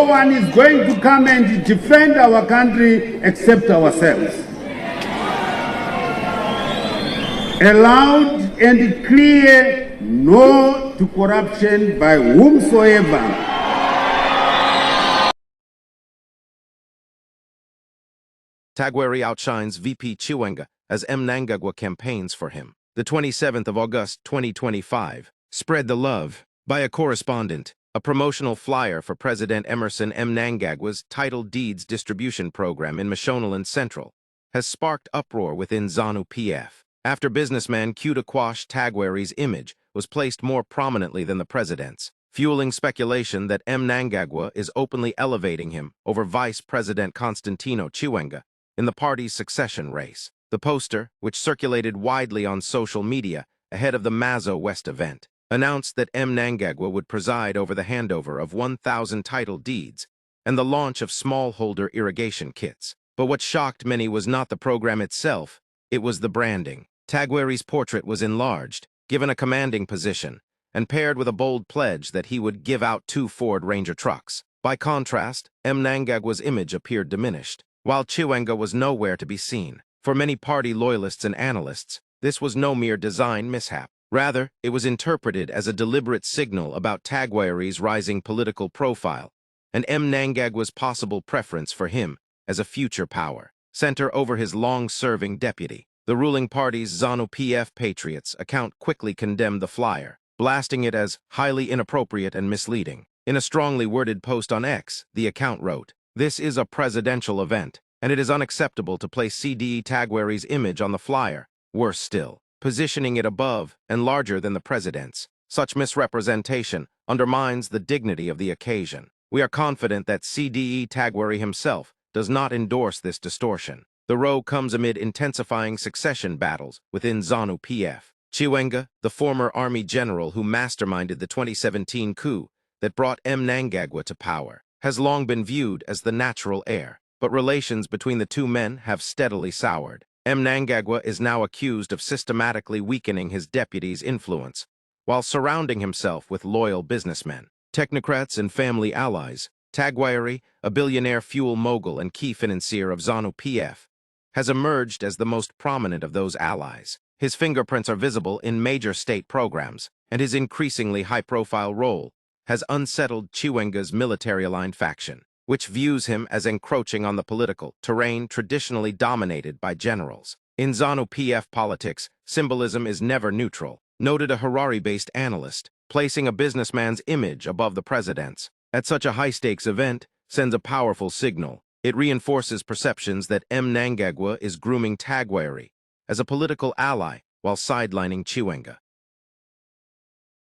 one is going to come and defend our country except ourselves. A loud and clear no to corruption by whomsoever. Tagwirei outshines VP Chiwenga as Mnangagwa campaigns for him. The 27th of August 2025, Spread the Love, by a correspondent, a promotional flyer for President Emmerson Mnangagwa's title deeds distribution program in Mashonaland Central, has sparked uproar within ZANU-PF, after businessman KUTYA Tagwirei's image was placed more prominently than the president's, fueling speculation that Mnangagwa is openly elevating him over Vice President Constantino Chiwenga in the party's succession race. The poster, which circulated widely on social media ahead of the Mazo West event, announced that Mnangagwa would preside over the handover of 1,000 title deeds and the launch of smallholder irrigation kits. But what shocked many was not the program itself, it was the branding. Tagwirei's portrait was enlarged, given a commanding position, and paired with a bold pledge that he would give out 2 Ford Ranger trucks. By contrast, Mnangagwa's image appeared diminished, while Chiwenga was nowhere to be seen. For many party loyalists and analysts, this was no mere design mishap. Rather, it was interpreted as a deliberate signal about Tagwirei's rising political profile and Mnangagwa's possible preference for him as a future power center over his long-serving deputy. The ruling party's ZANU-PF Patriots account quickly condemned the flyer, blasting it as highly inappropriate and misleading. In a strongly worded post on X, the account wrote, "This is a presidential event, and it is unacceptable to place CDE Tagwirei's image on the flyer. Worse still, positioning it above and larger than the president's. Such misrepresentation undermines the dignity of the occasion. We are confident that CDE Tagwirei himself does not endorse this distortion." The row comes amid intensifying succession battles within ZANU-PF. Chiwenga, the former army general who masterminded the 2017 coup that brought Mnangagwa to power, has long been viewed as the natural heir, but relations between the two men have steadily soured. Mnangagwa is now accused of systematically weakening his deputy's influence, while surrounding himself with loyal businessmen, technocrats, and family allies. Tagwirei, a billionaire fuel mogul and key financier of ZANU-PF, has emerged as the most prominent of those allies. His fingerprints are visible in major state programs, and his increasingly high-profile role has unsettled Chiwenga's military-aligned faction, which views him as encroaching on the political terrain traditionally dominated by generals. In ZANU-PF politics, symbolism is never neutral, noted a Harare-based analyst, placing a businessman's image above the president's at such a high-stakes event sends a powerful signal. It reinforces perceptions that Mnangagwa is grooming Tagwirei as a political ally while sidelining Chiwenga.